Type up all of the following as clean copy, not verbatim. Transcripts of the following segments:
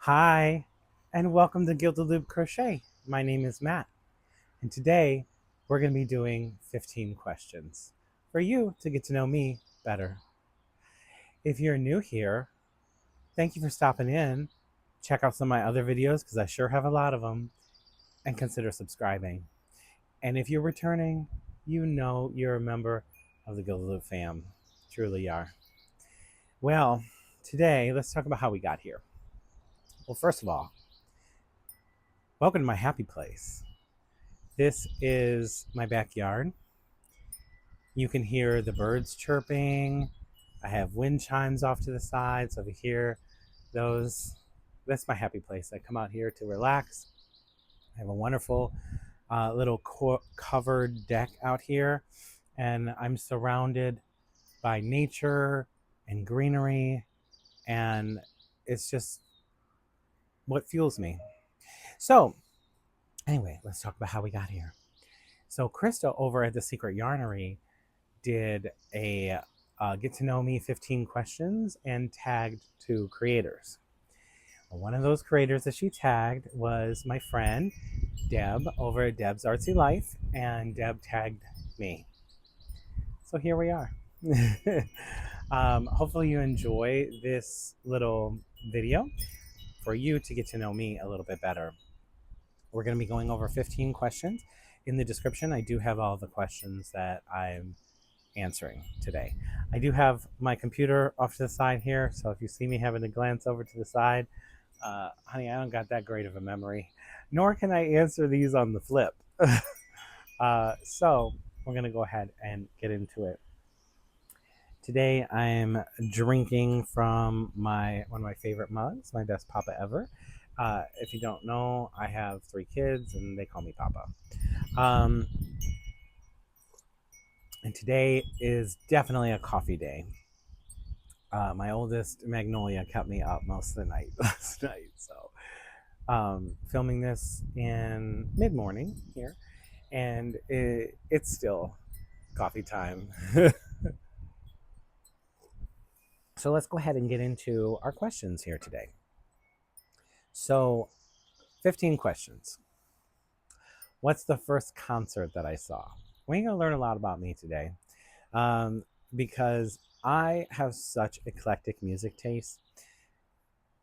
Hi, and welcome to Gilded Loop Crochet. My name is Matt, and today we're going to be doing 15 questions for you to get to know me better. If you're new here, thank you for stopping in. Check out some of my other videos because I sure have a lot of them, and consider subscribing. And if you're returning, you know you're a member of the Gilded Loop fam. Truly are. Well, today let's talk about how we got here. Well, first of all, welcome to my happy place. This is my backyard. You can hear the birds chirping. I have wind chimes off to the side, so if you hear those, that's my happy place. I come out here to relax. I have a wonderful little covered deck out here, and I'm surrounded by nature and greenery, and it's just what fuels me. So, anyway, let's talk about how we got here. So, Krista over at the Secret Yarnery did a get to know me 15 questions and tagged 2 creators. One of those creators that she tagged was my friend Deb over at Deb's Artsy Life, and Deb tagged me. So here we are. Hopefully you enjoy this little video for you to get to know me a little bit better. We're going to be going over 15 questions. In the description, I do have all the questions that I'm answering today. I do have my computer off to the side here, so if you see me having to glance over to the side, honey, I don't got that great of a memory, nor can I answer these on the flip. So we're going to go ahead and get into it. Today I'm drinking from one of my favorite mugs, my best Papa ever. If you don't know, I have 3 kids and they call me Papa. And today is definitely a coffee day. My oldest Magnolia kept me up most of the night last night. So filming this in mid-morning here, and it's still coffee time. So let's go ahead and get into our questions here today. So 15 questions. What's the first concert that I saw? We're going to learn a lot about me today, because I have such eclectic music taste.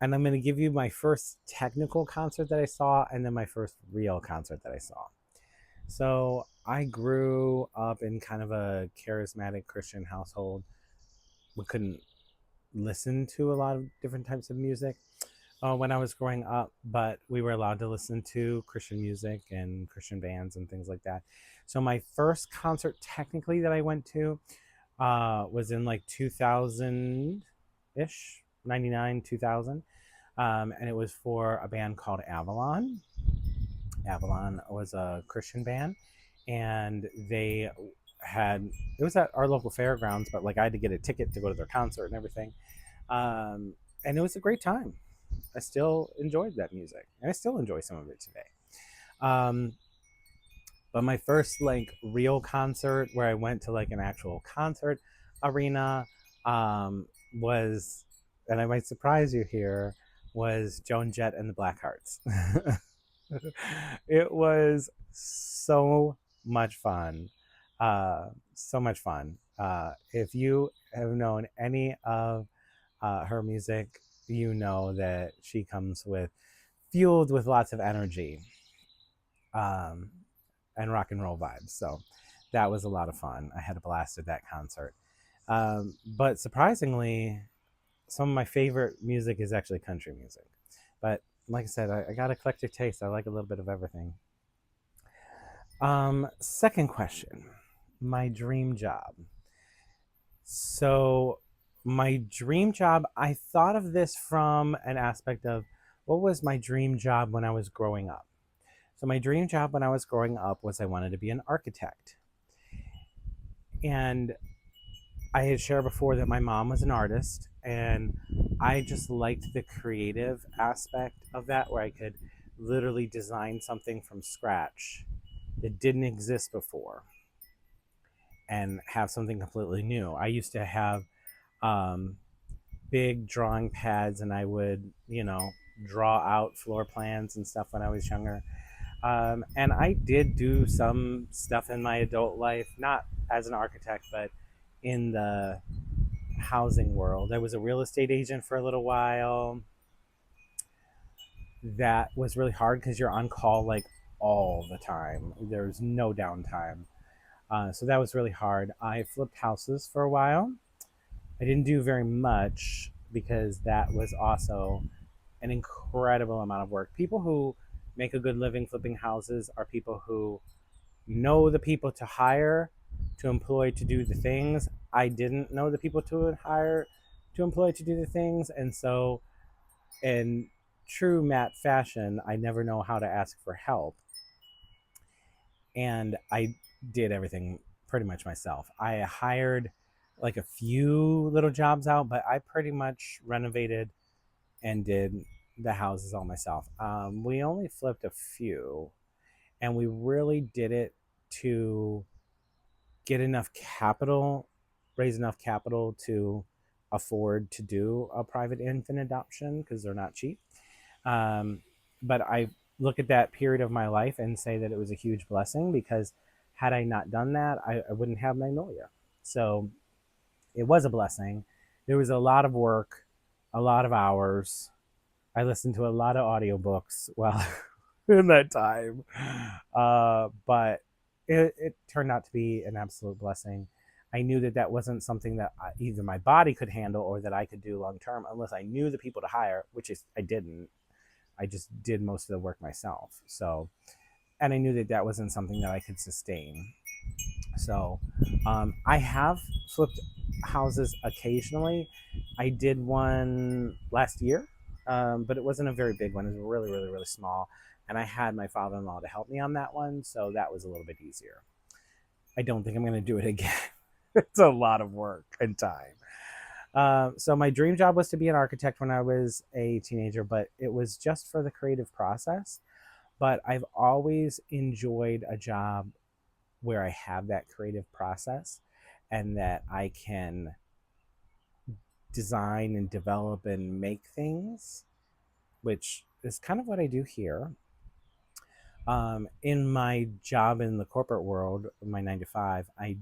And I'm going to give you my first technical concert that I saw, and then my first real concert that I saw. So I grew up in kind of a charismatic Christian household. We couldn't listen to a lot of different types of music when I was growing up, but we were allowed to listen to Christian music and Christian bands and things like that. So my first concert technically that I went to was in like 2000-ish, 99, 2000. And it was for a band called Avalon. Avalon was a Christian band, and it was at our local fairgrounds, but like I had to get a ticket to go to their concert and everything. And it was a great time. I still enjoyed that music, and I still enjoy some of it today. But my first like real concert where I went to like an actual concert arena was, and I might surprise you here, was Joan Jett and the Blackhearts. It was so much fun. So much fun. If you have known any of her music, you know that she comes fueled with lots of energy and rock and roll vibes. So that was a lot of fun. I had a blast at that concert. But surprisingly, some of my favorite music is actually country music. But like I said, I got eclectic taste. I like a little bit of everything. Second question, my dream job. So my dream job, I thought of this from an aspect of what was my dream job when I was growing up. So my dream job when I was growing up was I wanted to be an architect. And I had shared before that my mom was an artist, and I just liked the creative aspect of that, where I could literally design something from scratch that didn't exist before and have something completely new. I used to have big drawing pads, and I would, draw out floor plans and stuff when I was younger. And I did do some stuff in my adult life, not as an architect, but in the housing world. I was a real estate agent for a little while. That was really hard because you're on call like all the time. There's no downtime. So that was really hard. I flipped houses for a while. I didn't do very much because that was also an incredible amount of work. People who make a good living flipping houses are people who know the people to hire, to employ to do the things. I didn't know the people to hire, to employ to do the things. And so, in true Matt fashion, I never know how to ask for help. And I did everything pretty much myself. I hired like a few little jobs out, but I pretty much renovated and did the houses all myself. We only flipped a few, and we really did it to get enough capital, raise enough capital to afford to do a private infant adoption because they're not cheap. But I look at that period of my life and say that it was a huge blessing because had I not done that, I wouldn't have Magnolia. So it was a blessing. There was a lot of work, a lot of hours. I listened to a lot of audiobooks while in that time. But it turned out to be an absolute blessing. I knew that that wasn't something that either my body could handle or that I could do long term unless I knew the people to hire, which is I didn't. I just did most of the work myself. So, and I knew that that wasn't something that I could sustain. So, I have flipped houses occasionally. I did one last year, but it wasn't a very big one. It was really, really, really small. And I had my father-in-law to help me on that one, so that was a little bit easier. I don't think I'm going to do it again. It's a lot of work and time. So my dream job was to be an architect when I was a teenager, but it was just for the creative process. But I've always enjoyed a job where I have that creative process and that I can design and develop and make things, which is kind of what I do here. In my job in the corporate world, my 9 to 5, I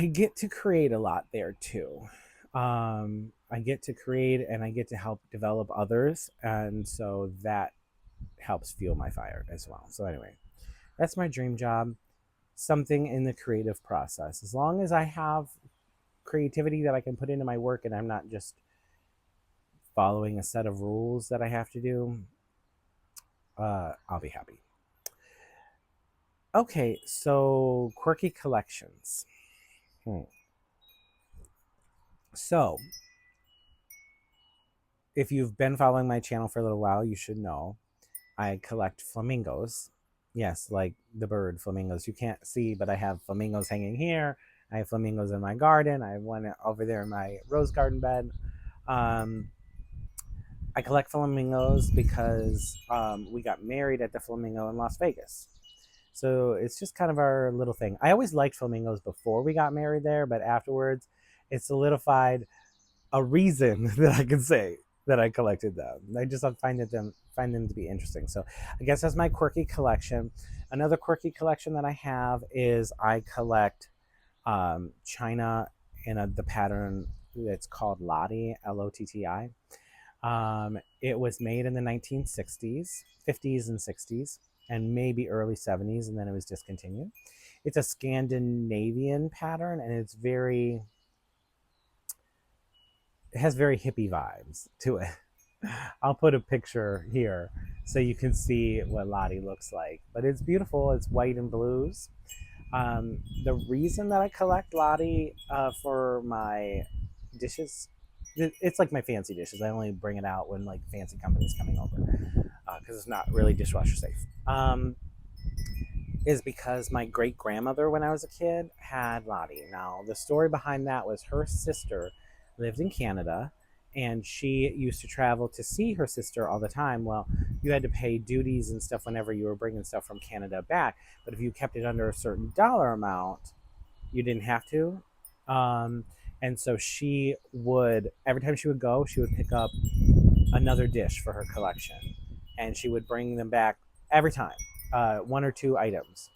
get to create a lot there too. I get to create and I get to help develop others. And so that helps fuel my fire as well. So, anyway, that's my dream job. Something in the creative process. As long as I have creativity that I can put into my work and I'm not just following a set of rules that I have to do, I'll be happy. Okay, so Quirky Collections. So, if you've been following my channel for a little while, you should know I collect flamingos. Yes, like the bird flamingos. You can't see, but I have flamingos hanging here. I have flamingos in my garden. I have one over there in my rose garden bed. I collect flamingos because we got married at the Flamingo in Las Vegas. So it's just kind of our little thing. I always liked flamingos before we got married there, but afterwards it solidified a reason that I can say that I collected them. I just find them to be interesting. So I guess that's my quirky collection. Another quirky collection that I have is I collect china in the pattern that's called Lottie, L-O-T-T-I. It was made in the 1960s, 50s and 60s, and maybe early 70s, and then it was discontinued. It's a Scandinavian pattern, and it has very hippie vibes to it. I'll put a picture here so you can see what Lottie looks like. But it's beautiful. It's white and blues. The reason that I collect Lottie for my dishes, it's like my fancy dishes. I only bring it out when like fancy companies coming over because it's not really dishwasher safe. Is because my great grandmother, when I was a kid, had Lottie. Now, the story behind that was her sister lived in Canada and she used to travel to see her sister all the time. Well, you had to pay duties and stuff whenever you were bringing stuff from Canada back. But if you kept it under a certain dollar amount, you didn't have to. And so she would, every time she would go, she would pick up another dish for her collection, and she would bring them back every time, one or two items,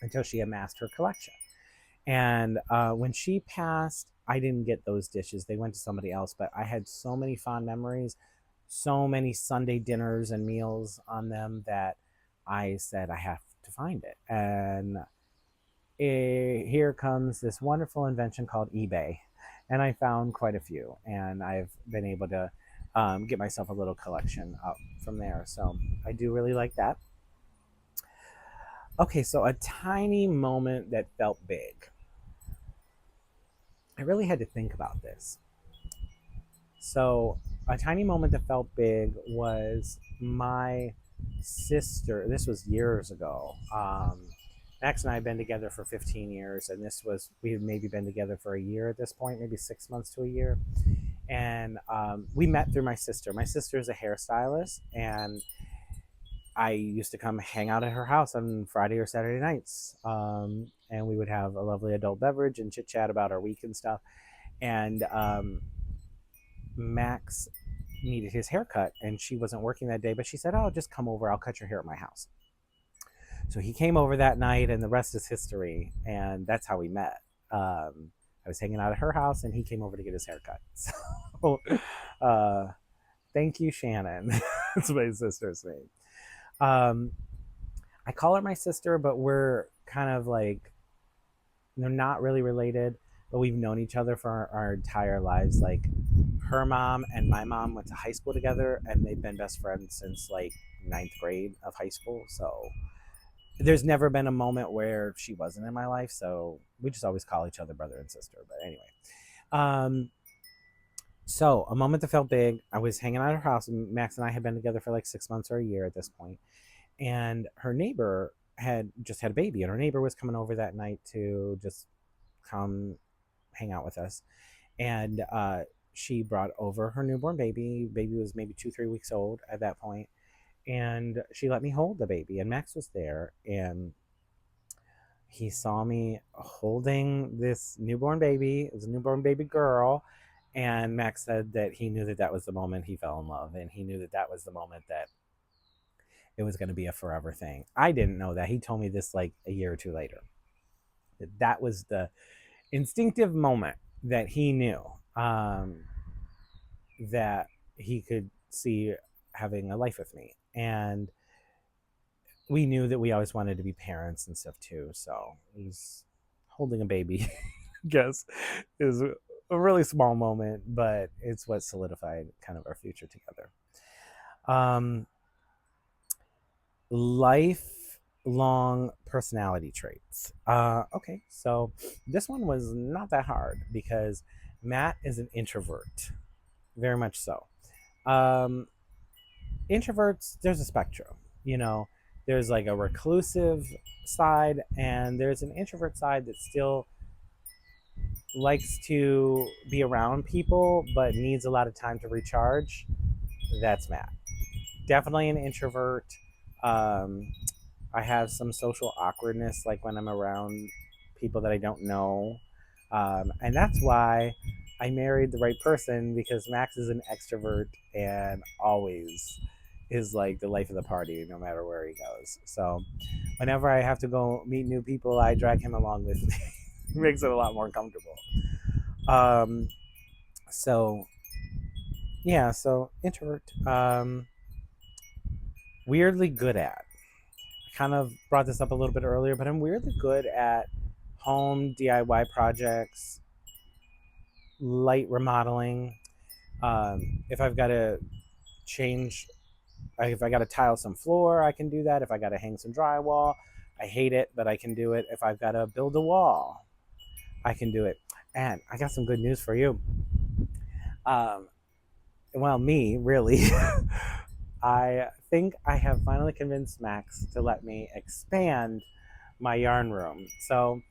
until she amassed her collection. And when she passed, I didn't get those dishes. They went to somebody else, but I had so many fond memories, so many Sunday dinners and meals on them that I said I have to find it. And here comes this wonderful invention called eBay. And I found quite a few, and I've been able to get myself a little collection up from there. So I do really like that. Okay, so a tiny moment that felt big. I really had to think about this. So, a tiny moment that felt big was my sister. This was years ago. Max and I have been together for 15 years, and we had maybe been together for a year at this point, maybe 6 months to a year. And we met through my sister. My sister is a hairstylist, and I used to come hang out at her house on Friday or Saturday nights. And we would have a lovely adult beverage and chit chat about our week and stuff. And Max needed his haircut, and she wasn't working that day, but she said, "Oh, just come over. I'll cut your hair at my house." So he came over that night, and the rest is history. And that's how we met. I was hanging out at her house, and he came over to get his haircut. So, thank you, Shannon. That's my sister's name. I call her my sister, but we're kind of like, they're not really related, but we've known each other for our entire lives. Like, her mom and my mom went to high school together, and they've been best friends since like ninth grade of high school. So there's never been a moment where she wasn't in my life. So we just always call each other brother and sister. But anyway, so a moment that felt big. I was hanging out at her house, and Max and I had been together for like 6 months or a year at this point. And her neighbor had just had a baby, and her neighbor was coming over that night to just come hang out with us. And she brought over her newborn baby. Baby was maybe 2-3 weeks old at that point, and she let me hold the baby. And Max was there, and he saw me holding this newborn baby. It was a newborn baby girl. And Max said that he knew that that was the moment he fell in love, and he knew that that was the moment that it was going to be a forever thing. I didn't know that. He told me this like a year or two later. That was the instinctive moment that he knew that he could see having a life with me. And we knew that we always wanted to be parents and stuff too. So he's holding a baby, I guess, is a really small moment, but it's what solidified kind of our future together. Lifelong personality traits. Okay, so this one was not that hard because Matt is an introvert, very much so. Introverts, there's a spectrum, you know. There's like a reclusive side, and there's an introvert side that still likes to be around people but needs a lot of time to recharge. That's Matt. Definitely an introvert. I have some social awkwardness, like when I'm around people that I don't know. And that's why I married the right person, because Max is an extrovert and always is like the life of the party, no matter where he goes. So whenever I have to go meet new people, I drag him along with me. It makes it a lot more comfortable. So yeah, so introvert. Weirdly good at. I kind of brought this up a little bit earlier, but I'm weirdly good at home DIY projects, light remodeling. If I've got to change, if I got to tile some floor, I can do that. If I got to hang some drywall, I hate it, but I can do it. If I've got to build a wall, I can do it. And I got some good news for you. Well, me, really. I think I have finally convinced Max to let me expand my yarn room. So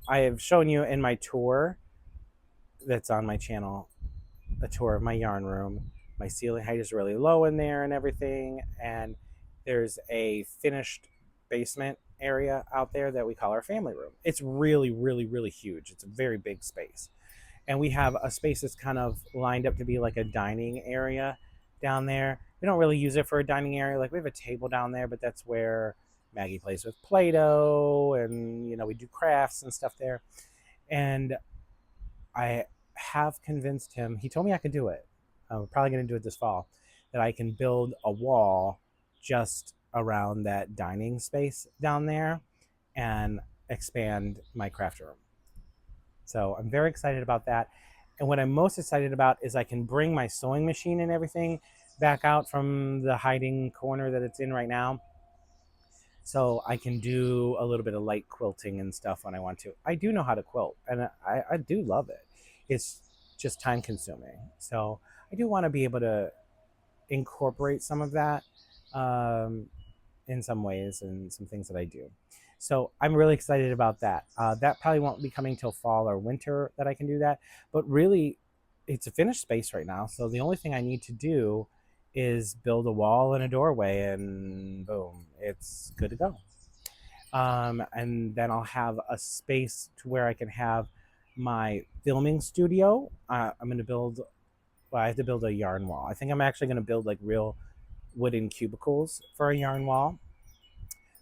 I have shown you in my tour that's on my channel, a tour of my yarn room. My ceiling height is really low in there and everything. And there's a finished basement area out there that we call our family room. It's really, really, really huge. It's a very big space. And we have a space that's kind of lined up to be like a dining area down there. We don't really use it for a dining area. Like we have a table down there, but that's where Maggie plays with Play-Doh, and we do crafts and stuff there. And I have convinced him. He told me I could do it. I'm probably going to do it this fall. That I can build a wall just around that dining space down there and expand my craft room. So I'm very excited about that. And what I'm most excited about is I can bring my sewing machine and everything back out from the hiding corner that it's in right now. So I can do a little bit of light quilting and stuff when I want to. I do know how to quilt, and I do love it. It's just time consuming. So I do want to be able to incorporate some of that in some ways and some things that I do. So I'm really excited about that. That probably won't be coming till fall or winter that I can do that. But really, it's a finished space right now. So the only thing I need to do is build a wall and a doorway, and boom, it's good to go. And then I'll have a space to where I can have my filming studio. I'm going to build, well, I have to build a yarn wall. I think I'm actually going to build like real wooden cubicles for a yarn wall.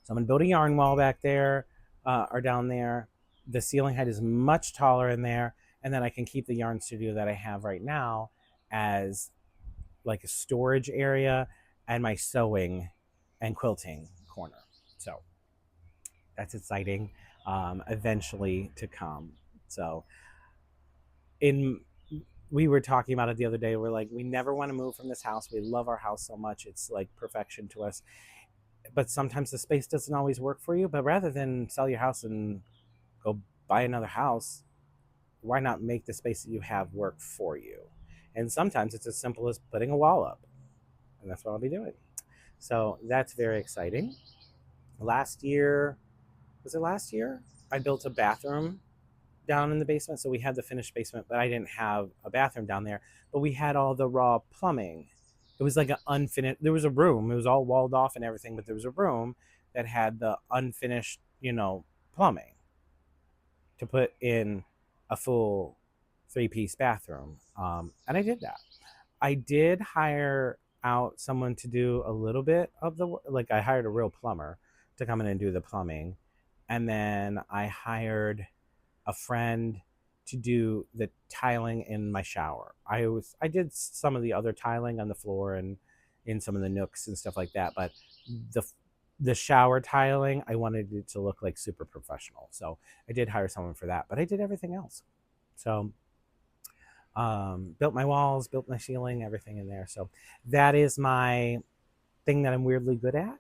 So I'm going to build a yarn wall back there or down there. The ceiling height is much taller in there. And then I can keep the yarn studio that I have right now as like a storage area and my sewing and quilting corner. So that's exciting, eventually to come. So we were talking about it the other day. We're like, we never want to move from this house. We love our house so much. It's like perfection to us. But sometimes the space doesn't always work for you. But rather than sell your house and go buy another house, why not make the space that you have work for you? And sometimes it's as simple as putting a wall up. And that's what I'll be doing. So that's very exciting. Last year, was it last year? I built a bathroom down in the basement. So we had the finished basement, but I didn't have a bathroom down there. But we had all the raw plumbing. It was like an unfinished, there was a room. It was all walled off and everything, but there was a room that had the unfinished, plumbing to put in a full 3-piece bathroom. And I did that. I did hire out someone to do a little bit of the work. Like I hired a real plumber to come in and do the plumbing. And then I hired a friend to do the tiling in my shower. I did some of the other tiling on the floor and in some of the nooks and stuff like that, but the shower tiling, I wanted it to look like super professional. So I did hire someone for that, but I did everything else. So built my walls, built my ceiling, everything in there. So that is my thing that I'm weirdly good at.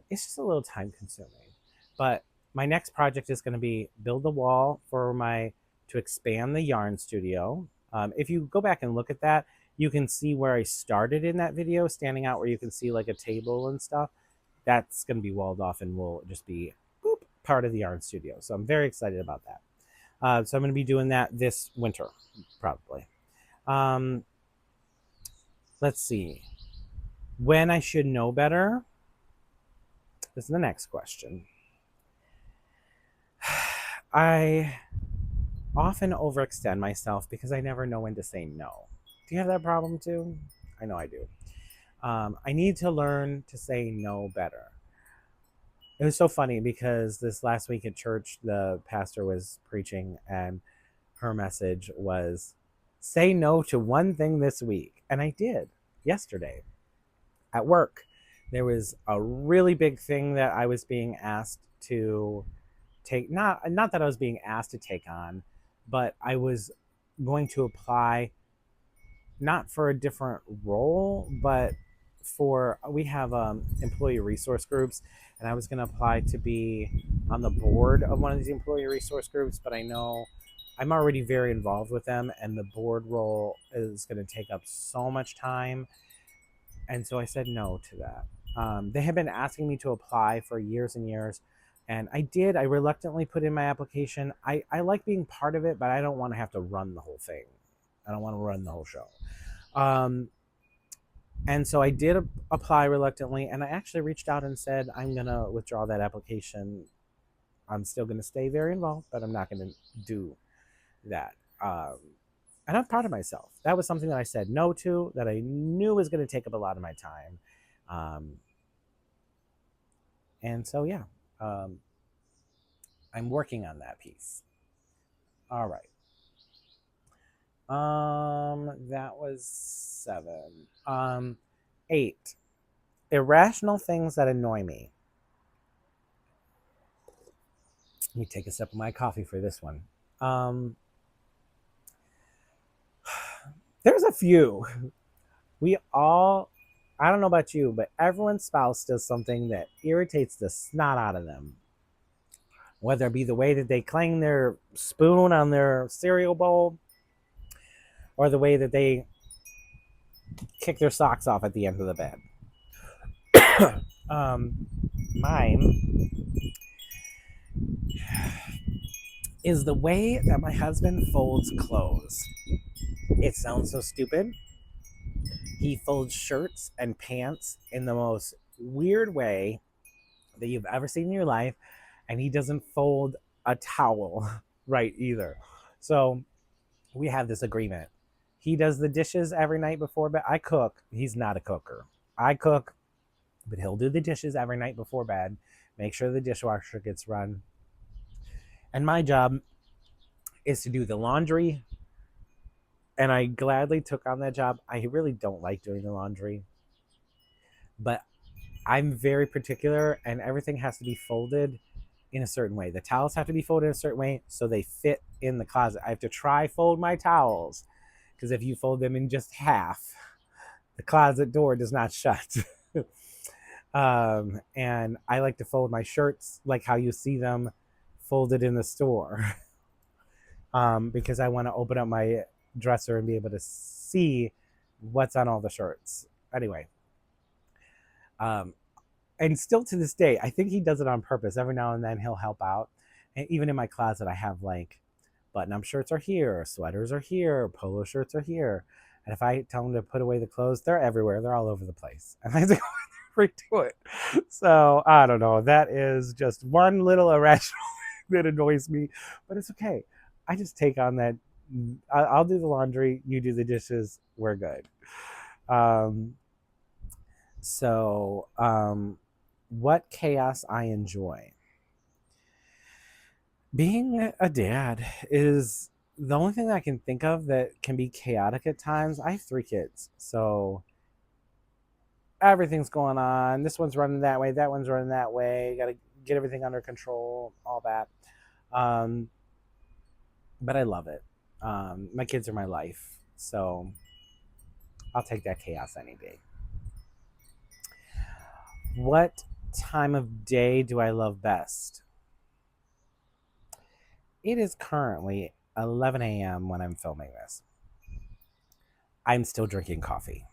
It's just a little time consuming, but my next project is going to be build a wall to expand the yarn studio. If you go back and look at that, you can see where I started in that video, standing out where you can see like a table and stuff. That's going to be walled off and will just be part of the yarn studio. So I'm very excited about that. So I'm going to be doing that this winter, probably. Let's see. When I should know better? This is the next question. I often overextend myself because I never know when to say no. Do you have that problem too? I know I do. I need to learn to say no better. It was so funny because this last week at church, the pastor was preaching and her message was, say no to one thing this week. And I did yesterday at work. There was a really big thing that I was being asked to take, not that I was being asked to take on, but I was going to apply not for a different role, but we have employee resource groups, and I was going to apply to be on the board of one of these employee resource groups, but I know I'm already very involved with them, and the board role is going to take up so much time, and so I said no to that. They have been asking me to apply for years and years, and I reluctantly put in my application. I like being part of it, but I don't want to have to run the whole thing. I don't want to run the whole show. And so I did apply reluctantly, and I actually reached out and said, I'm going to withdraw that application. I'm still going to stay very involved, but I'm not going to do that. And I'm proud of myself. That was something that I said no to, that I knew was going to take up a lot of my time. Um, and so, yeah, um, I'm working on that piece. All right. That was 7. 8. Irrational things that annoy me. Let me take a sip of my coffee for this one. There's a few. We all, I don't know about you, but everyone's spouse does something that irritates the snot out of them. Whether it be the way that they clang their spoon on their cereal bowl, or the way that they kick their socks off at the end of the bed. um, Mine is the way that my husband folds clothes. It sounds so stupid. He folds shirts and pants in the most weird way that you've ever seen in your life, and he doesn't fold a towel right either. So we have this agreement. He does the dishes every night before bed. I cook. He's not a cooker. I cook, but he'll do the dishes every night before bed, make sure the dishwasher gets run. And my job is to do the laundry. And I gladly took on that job. I really don't like doing the laundry, but I'm very particular, and everything has to be folded in a certain way. The towels have to be folded in a certain way so they fit in the closet. I have to try fold my towels, because if you fold them in just half, the closet door does not shut. And I like to fold my shirts like how you see them folded in the store, because I want to open up my dresser and be able to see what's on all the shirts. Anyway, and still to this day, I think he does it on purpose. Every now and then he'll help out. And even in my closet, I have like button-up shirts are here, sweaters are here, polo shirts are here. And if I tell him to put away the clothes, they're everywhere. They're all over the place. And I have to go redo it. So I don't know. That is just one little irrational thing that annoys me, but it's okay. I just take on that. I'll do the laundry. You do the dishes. We're good. Um, so, what chaos I enjoy. Being a dad is the only thing I can think of that can be chaotic at times. I have 3 kids, so everything's going on. This one's running that way, that one's running that way. Got to get everything under control, all that. Um, but I love it. My kids are my life, so I'll take that chaos any day. What time of day do I love best? It is currently 11 a.m. when I'm filming this. I'm still drinking coffee.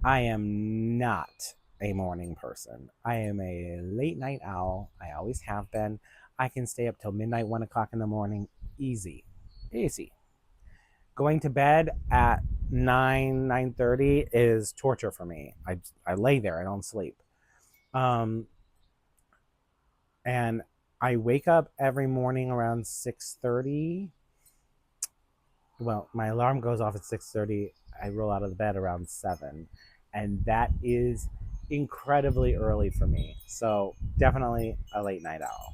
I am not a morning person. I am a late night owl. I always have been. I can stay up till midnight, 1 o'clock in the morning. Easy. Easy. Going to bed at 9:30 is torture for me. I lay there. I don't sleep. And I wake up every morning around 6:30. Well, my alarm goes off at 6:30. I roll out of the bed around 7. And that is incredibly early for me. So definitely a late night owl.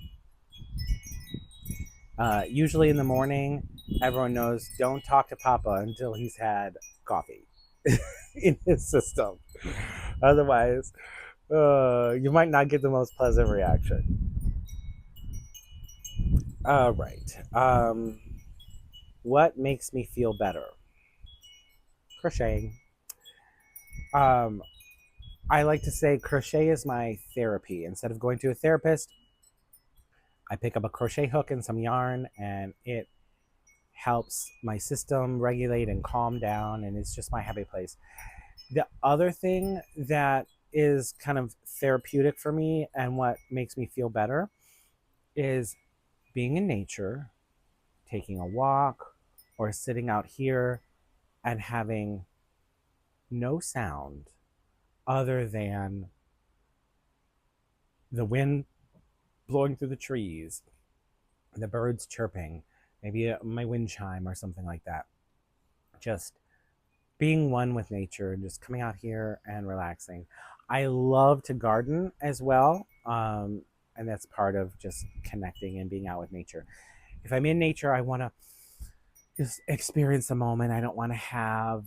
Usually in the morning, everyone knows don't talk to Papa until he's had coffee in his system. Otherwise, you might not get the most pleasant reaction. All right. What makes me feel better? Crocheting. I like to say crochet is my therapy. Instead of going to a therapist, I pick up a crochet hook and some yarn, and it helps my system regulate and calm down, and it's just my happy place. The other thing that is kind of therapeutic for me and what makes me feel better is being in nature, taking a walk, or sitting out here and having no sound other than the wind blowing through the trees, the birds chirping, maybe my wind chime or something like that. just being one with nature and just coming out here and relaxing. I love to garden as well. And that's part of just connecting and being out with nature. If I'm in nature, I want to just experience the moment. I don't want to have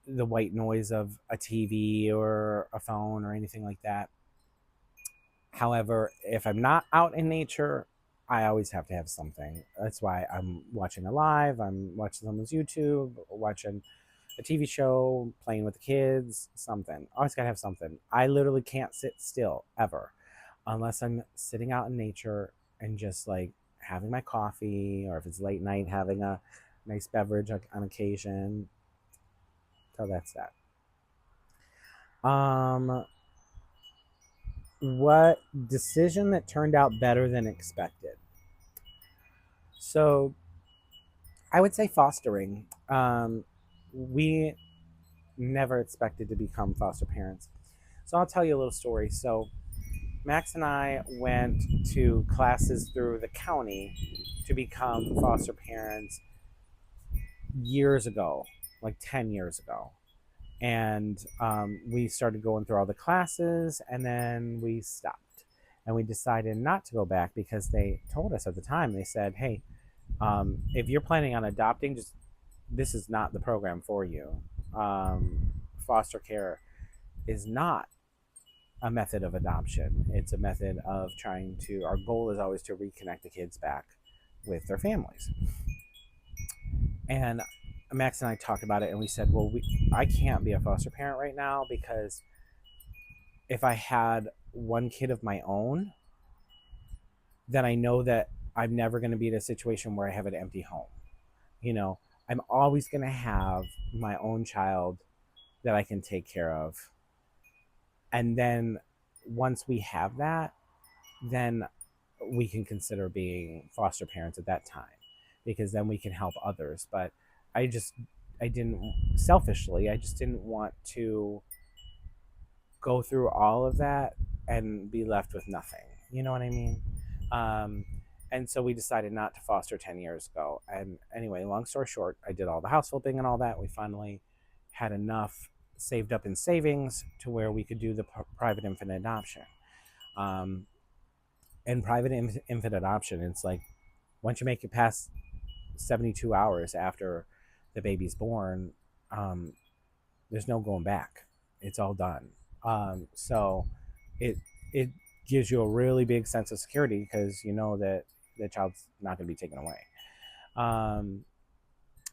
the white noise of a TV or a phone or anything like that. However, if I'm not out in nature, I always have to have something. That's why I'm watching a live, I'm watching someone's YouTube, watching a TV show, playing with the kids, something. Always gotta have something. I literally can't sit still ever unless I'm sitting out in nature and just like having my coffee, or if it's late night, having a nice beverage on occasion. So that's that. What decision that turned out better than expected? So I would say fostering. We never expected to become foster parents. So I'll tell you a little story. So Max and I went to classes through the county to become foster parents years ago, like 10 years ago. And we started going through all the classes, and then we stopped. And we decided not to go back because they told us at the time, they said, hey, if you're planning on adopting, just this is not the program for you. Foster care is not a method of adoption. It's a method of trying to, our goal is always to reconnect the kids back with their families. And Max and I talked about it, and we said, well, I can't be a foster parent right now because if I had one kid of my own, then I know that I'm never going to be in a situation where I have an empty home. You know, I'm always going to have my own child that I can take care of. And then once we have that, then we can consider being foster parents at that time, because then we can help others. But I didn't, selfishly, I just didn't want to go through all of that and be left with nothing. You know what I mean? Um, and so we decided not to foster 10 years ago. And anyway, long story short, I did all the house flipping and all that. We finally had enough saved up in savings to where we could do the private infant adoption. Um, and private infant adoption, it's like once you make it past 72 hours after the baby's born, there's no going back. It's all done. So it gives you a really big sense of security because you know that the child's not going to be taken away.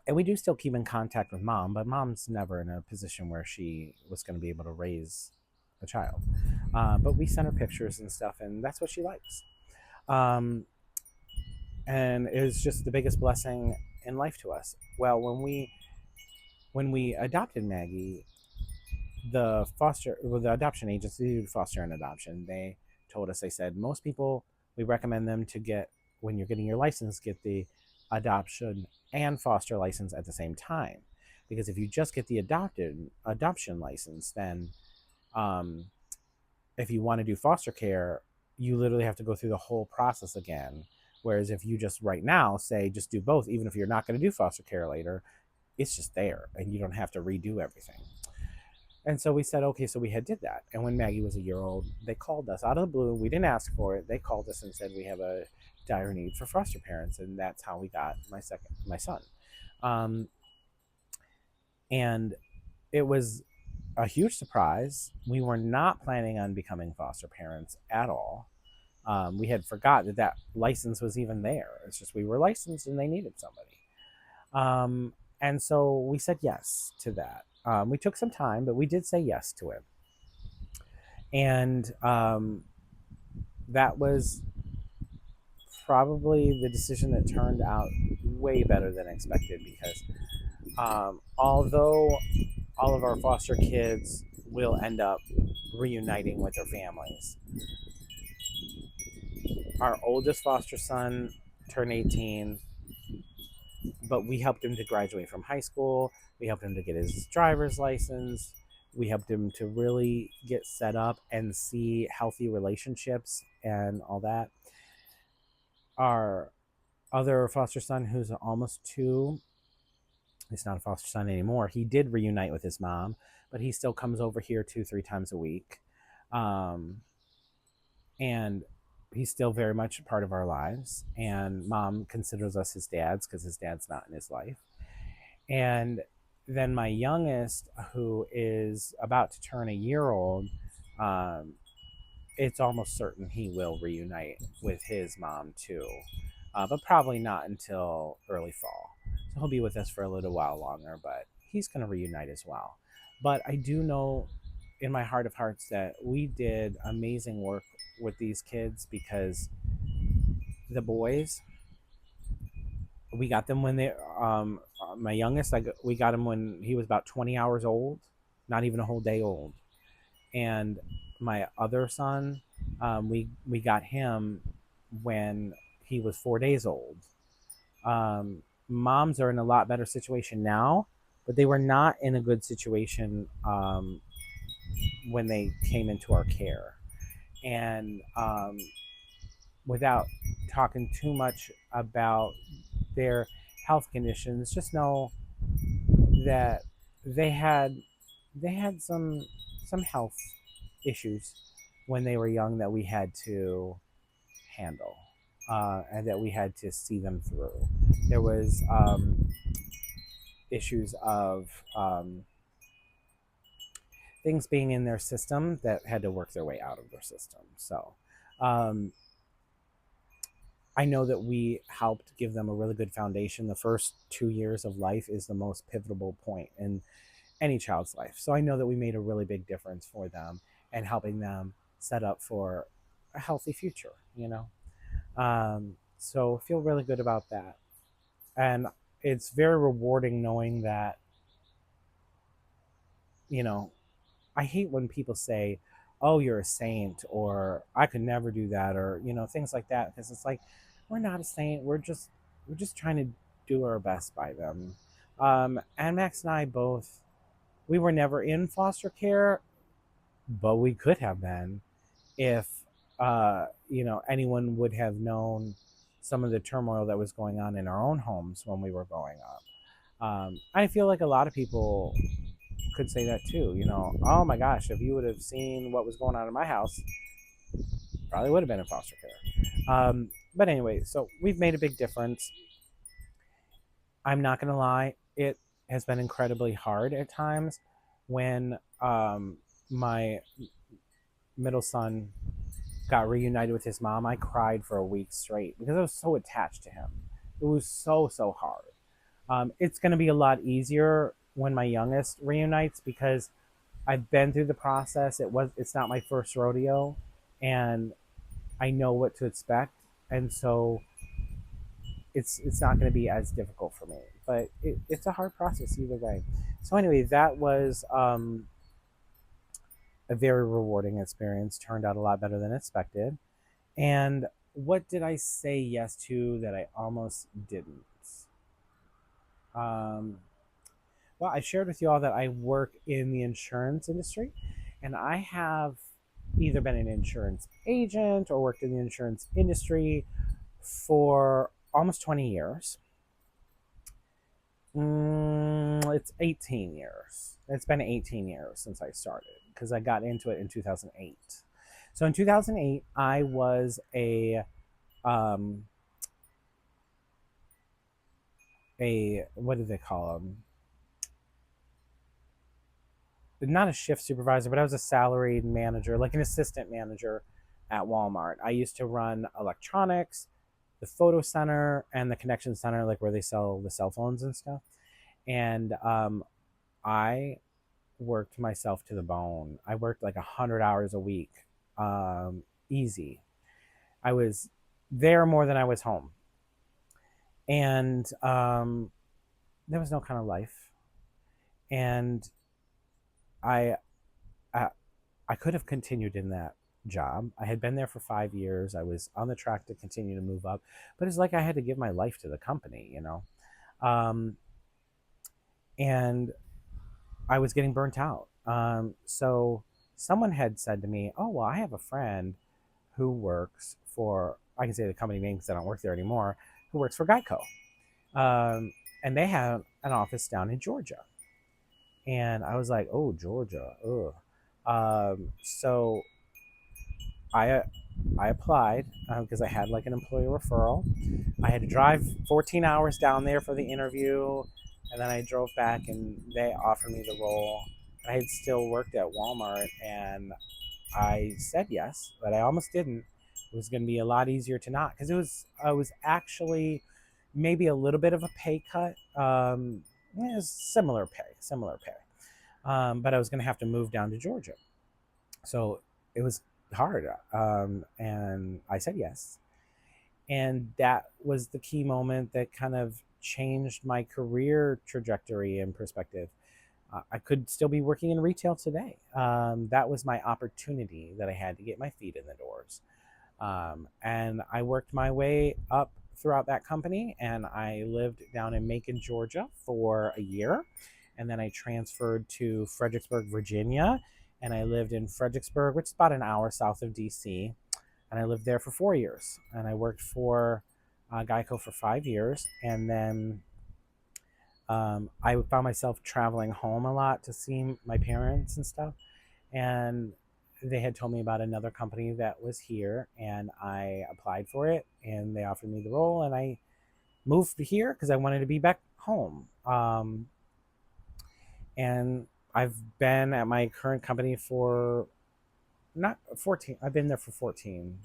And we do still keep in contact with mom, but mom's never in a position where she was going to be able to raise a child. But we send her pictures and stuff, and that's what she likes. And it was just the biggest blessing in life to us. Well, when we adopted Maggie, the adoption agency, foster and adoption, they told us, they said, most people, we recommend them to get, when you're getting your license, get the adoption and foster license at the same time. Because if you just get the adoption license, then if you want to do foster care, you literally have to go through the whole process again. Whereas if you just right now say just do both, even if you're not going to do foster care later, it's just there and you don't have to redo everything. And so we said, okay, so we did that. And when Maggie was a year old, they called us out of the blue. We didn't ask for it. They called us and said, we have a dire need for foster parents. And that's how we got my son. And it was a huge surprise. We were not planning on becoming foster parents at all. We had forgot that license was even there. It's just we were licensed and they needed somebody. And so we said yes to that. We took some time, but we did say yes to it. And that was probably the decision that turned out way better than expected, because although all of our foster kids will end up reuniting with their families, our oldest foster son turned 18, but we helped him to graduate from high school. We helped him to get his driver's license. We helped him to really get set up and see healthy relationships and all that. Our other foster son, who's almost 2, He's not a foster son anymore. He did reunite with his mom, but he still comes over here 2-3 times a week. Um, and he's still very much a part of our lives. And mom considers us his dads because his dad's not in his life. And then my youngest, who is about to turn a year old, um, it's almost certain he will reunite with his mom too, but probably not until early fall. So he'll be with us for a little while longer, but he's going to reunite as well. But I do know in my heart of hearts that we did amazing work with these kids because the boys, we got them when they, my youngest, we got him when he was about 20 hours old, not even a whole day old. And my other son, we got him when he was 4 days old. Moms are in a lot better situation now, but they were not in a good situation when they came into our care. And without talking too much about their health conditions, just know that they had some health issues when they were young that we had to handle, and that we had to see them through. There was issues of things being in their system that had to work their way out of their system. So um, I know that we helped give them a really good foundation. The first 2 years of life is the most pivotal point in any child's life. So I know that we made a really big difference for them and helping them set up for a healthy future, you know? So feel really good about that. And it's very rewarding knowing that, you know, I hate when people say, oh, you're a saint, or I could never do that, or, you know, things like that. Because it's like, we're not a saint. We're just trying to do our best by them. And Max and I both, we were never in foster care, but we could have been if anyone would have known some of the turmoil that was going on in our own homes when we were growing up. I feel like a lot of people could say that too. Oh my gosh, if you would have seen what was going on in my house, probably would have been in foster care. But anyway, so we've made a big difference. I'm not going to lie, it has been incredibly hard at times when my middle son got reunited with his mom. I cried for a week straight because I was so attached to him. It was so hard. It's going to be a lot easier when my youngest reunites because I've been through the process. It's not my first rodeo, and I know what to expect, and so it's not going to be as difficult for me. But it's a hard process either way. So anyway, that was a very rewarding experience. Turned out a lot better than expected. And what did I say yes to that I almost didn't? Well, I shared with you all that I work in the insurance industry, and I have either been an insurance agent or worked in the insurance industry for almost 20 years. It's 18 years. It's been 18 years since I started because I got into it in 2008. So in 2008, I was what do they call them? Not a shift supervisor, but I was a salaried manager, like an assistant manager at Walmart. I used to run electronics, the photo center, and the connection center, like where they sell the cell phones and stuff. And I worked myself to the bone. I worked like 100 hours a week, easy. I was there more than I was home, and there was no kind of life. And I, I, I could have continued in that job. I had been there for 5 years. I was on the track to continue to move up, but it's like I had to give my life to the company, and I was getting burnt out. So someone had said to me, "Oh, well, I have a friend who works for, I can say the company name because I don't work there anymore, who works for Geico." and they have an office down in Georgia. And I was like, oh, Georgia, ugh. So I I applied because I had like an employee referral. I had to drive 14 hours down there for the interview, and then I drove back, and they offered me the role. I had still worked at Walmart, and I said yes, but I almost didn't. It was going to be a lot easier to not, because I was actually maybe a little bit of a pay cut. It was similar pay. But I was going to have to move down to Georgia, so it was hard. And I said yes, and that was the key moment that kind of changed my career trajectory and perspective. I could still be working in retail today. That was my opportunity that I had to get my feet in the doors. And I worked my way up throughout that company, and I lived down in Macon, Georgia for a year. And then I transferred to Fredericksburg, Virginia, and I lived in Fredericksburg, which is about an hour south of DC. And I lived there for 4 years. And I worked for Geico for 5 years. And then I found myself traveling home a lot to see my parents and stuff. And they had told me about another company that was here, and I applied for it, and they offered me the role, and I moved here because I wanted to be back home. And I've been at my current company for not 14. I've been there for 14,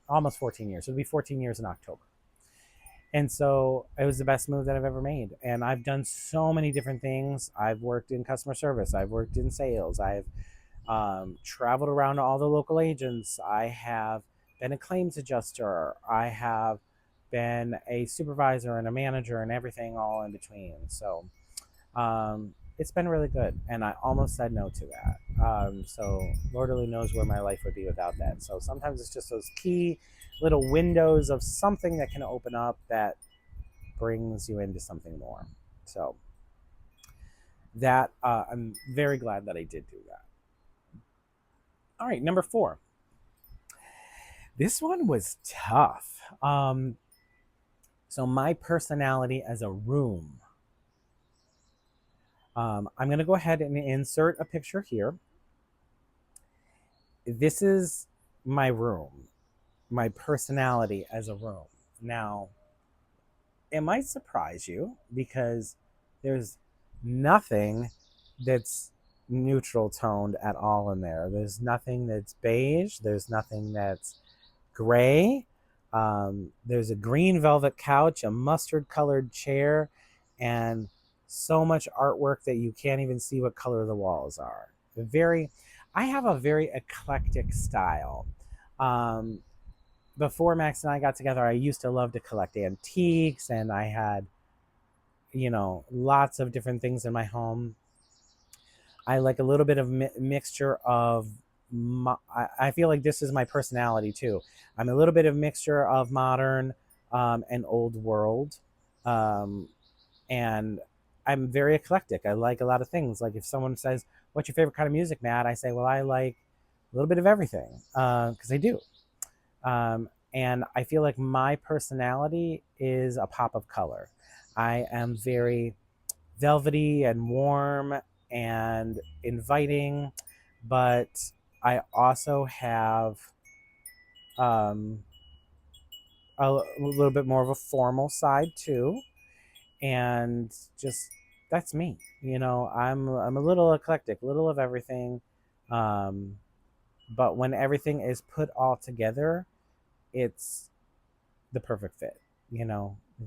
almost 14 years. It'll be 14 years in October. And so it was the best move that I've ever made. And I've done so many different things. I've worked in customer service. I've worked in sales. I've traveled around to all the local agents. I have been a claims adjuster. I have been a supervisor and a manager and everything all in between. So it's been really good. And I almost said no to that. So Lord only knows where my life would be without that. So sometimes it's just those key little windows of something that can open up that brings you into something more. So that I'm very glad that I did do that. All right, number 4. This one was tough. So my personality as a room. I'm going to go ahead and insert a picture here. This is my room, my personality as a room. Now, it might surprise you because there's nothing that's neutral toned at all in there. There's nothing that's beige. There's nothing that's gray. There's a green velvet couch, a mustard colored chair, and so much artwork that you can't even see what color the walls are. I have a very eclectic style. Before Max and I got together, I used to love to collect antiques, and I had, lots of different things in my home. I like a little bit of mixture of, I feel like this is my personality too. I'm a little bit of mixture of modern and old world. And I'm very eclectic. I like a lot of things. Like if someone says, what's your favorite kind of music, Matt? I say, well, I like a little bit of everything because I do. And I feel like my personality is a pop of color. I am very velvety and warm and inviting, but I also have a little bit more of a formal side too. And just, that's me. I'm a little eclectic, a little of everything. But when everything is put all together, it's the perfect fit. It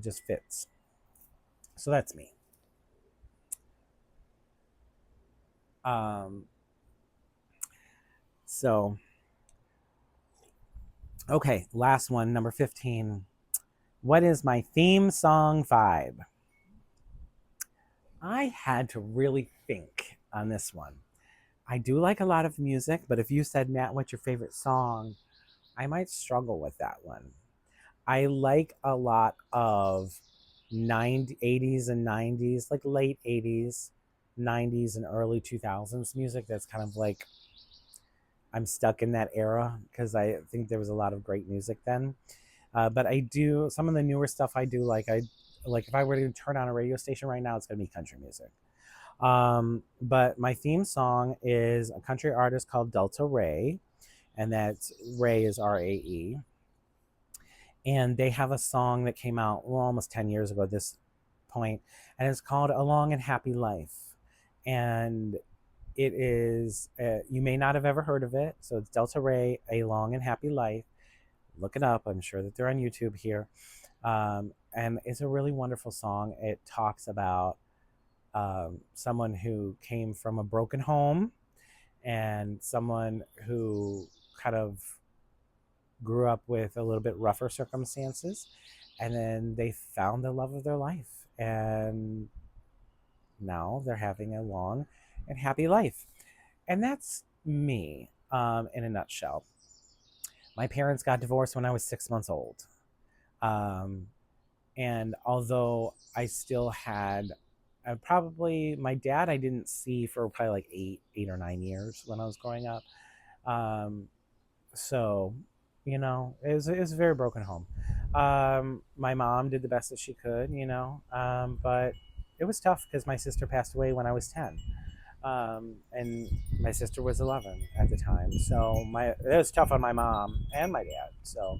just fits. So that's me. So, okay, last one, number 15. What is my theme song vibe? I had to really think on this one. I do like a lot of music, but if you said, Matt, what's your favorite song? I might struggle with that one. I like a lot of 80s and 90s, like late 80s, 90s, and early 2000s music. That's kind of like, I'm stuck in that era because I think there was a lot of great music then. But I do some of the newer stuff I do, like if I were to turn on a radio station right now, it's going to be country music. But my theme song is a country artist called Delta Rae, and that's Ray is Rae. And they have a song that came out almost 10 years ago at this point, and it's called A Long and Happy Life. And it is, you may not have ever heard of it. So it's Delta Rae, A Long and Happy Life. Look it up. I'm sure that they're on YouTube here. And it's a really wonderful song. It talks about someone who came from a broken home and someone who kind of grew up with a little bit rougher circumstances, and then they found the love of their life, and now they're having a long and happy life. And that's me, in a nutshell. My parents got divorced when I was 6 months old. And although I still had probably my dad, I didn't see for probably like 8 or 9 years when I was growing up. So, it was a very broken home. My mom did the best that she could, but it was tough because my sister passed away when I was 10. And my sister was 11 at the time. So it was tough on my mom and my dad. So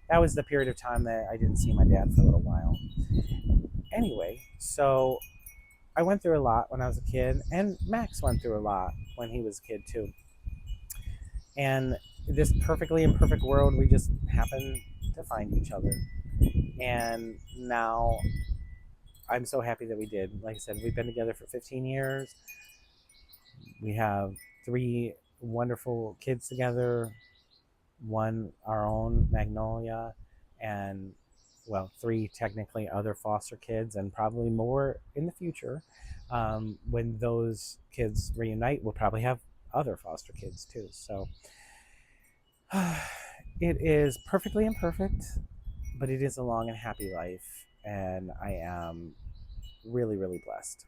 that was the period of time that I didn't see my dad for a little while. Anyway, so I went through a lot when I was a kid, and Max went through a lot when he was a kid too. And this perfectly imperfect world, we just happened to find each other. And now I'm so happy that we did. Like I said, we've been together for 15 years. We have 3 wonderful kids together, one our own, Magnolia, and 3 technically other foster kids, and probably more in the future. When those kids reunite, we'll probably have other foster kids too. So it is perfectly imperfect, but it is a long and happy life, and I am really, really blessed.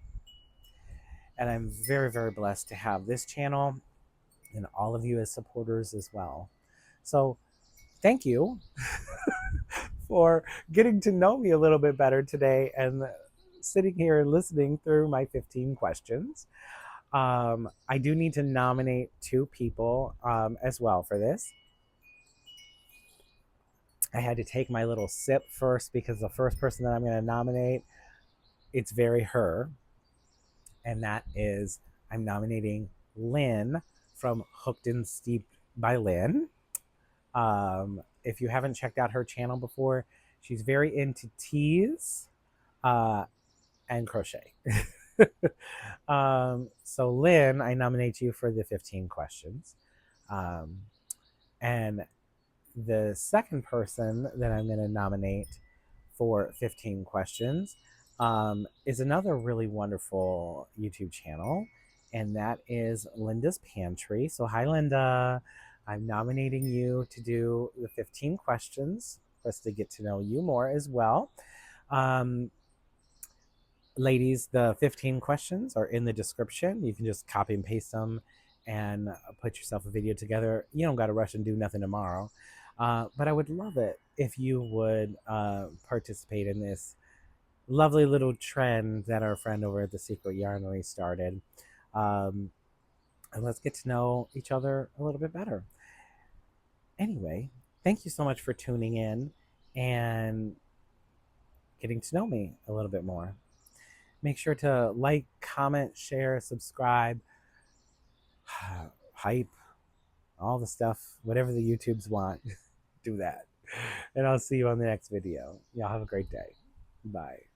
And I'm very, very blessed to have this channel and all of you as supporters as well. So thank you for getting to know me a little bit better today and sitting here and listening through my 15 questions. I do need to nominate 2 people as well for this. I had to take my little sip first because the first person that I'm going to nominate, it's very her. And that is, I'm nominating Lynn from Hooked and Steeped by Lynn. If you haven't checked out her channel before, she's very into teas and crochet. So Lynn, I nominate you for the 15 questions. And the second person that I'm going to nominate for 15 questions is another really wonderful YouTube channel, and that is Linda's Pantry. So hi, Linda. I'm nominating you to do the 15 questions for us to get to know you more as well. Ladies, the 15 questions are in the description. You can just copy and paste them and put yourself a video together. You don't got to rush and do nothing tomorrow. But I would love it if you would participate in this lovely little trend that our friend over at the Secret Yarnery started. And let's get to know each other a little bit better. Anyway, thank you so much for tuning in and getting to know me a little bit more. Make sure to like, comment, share, subscribe, hype, all the stuff, whatever the YouTubes want. Do that. And I'll see you on the next video. Y'all have a great day. Bye.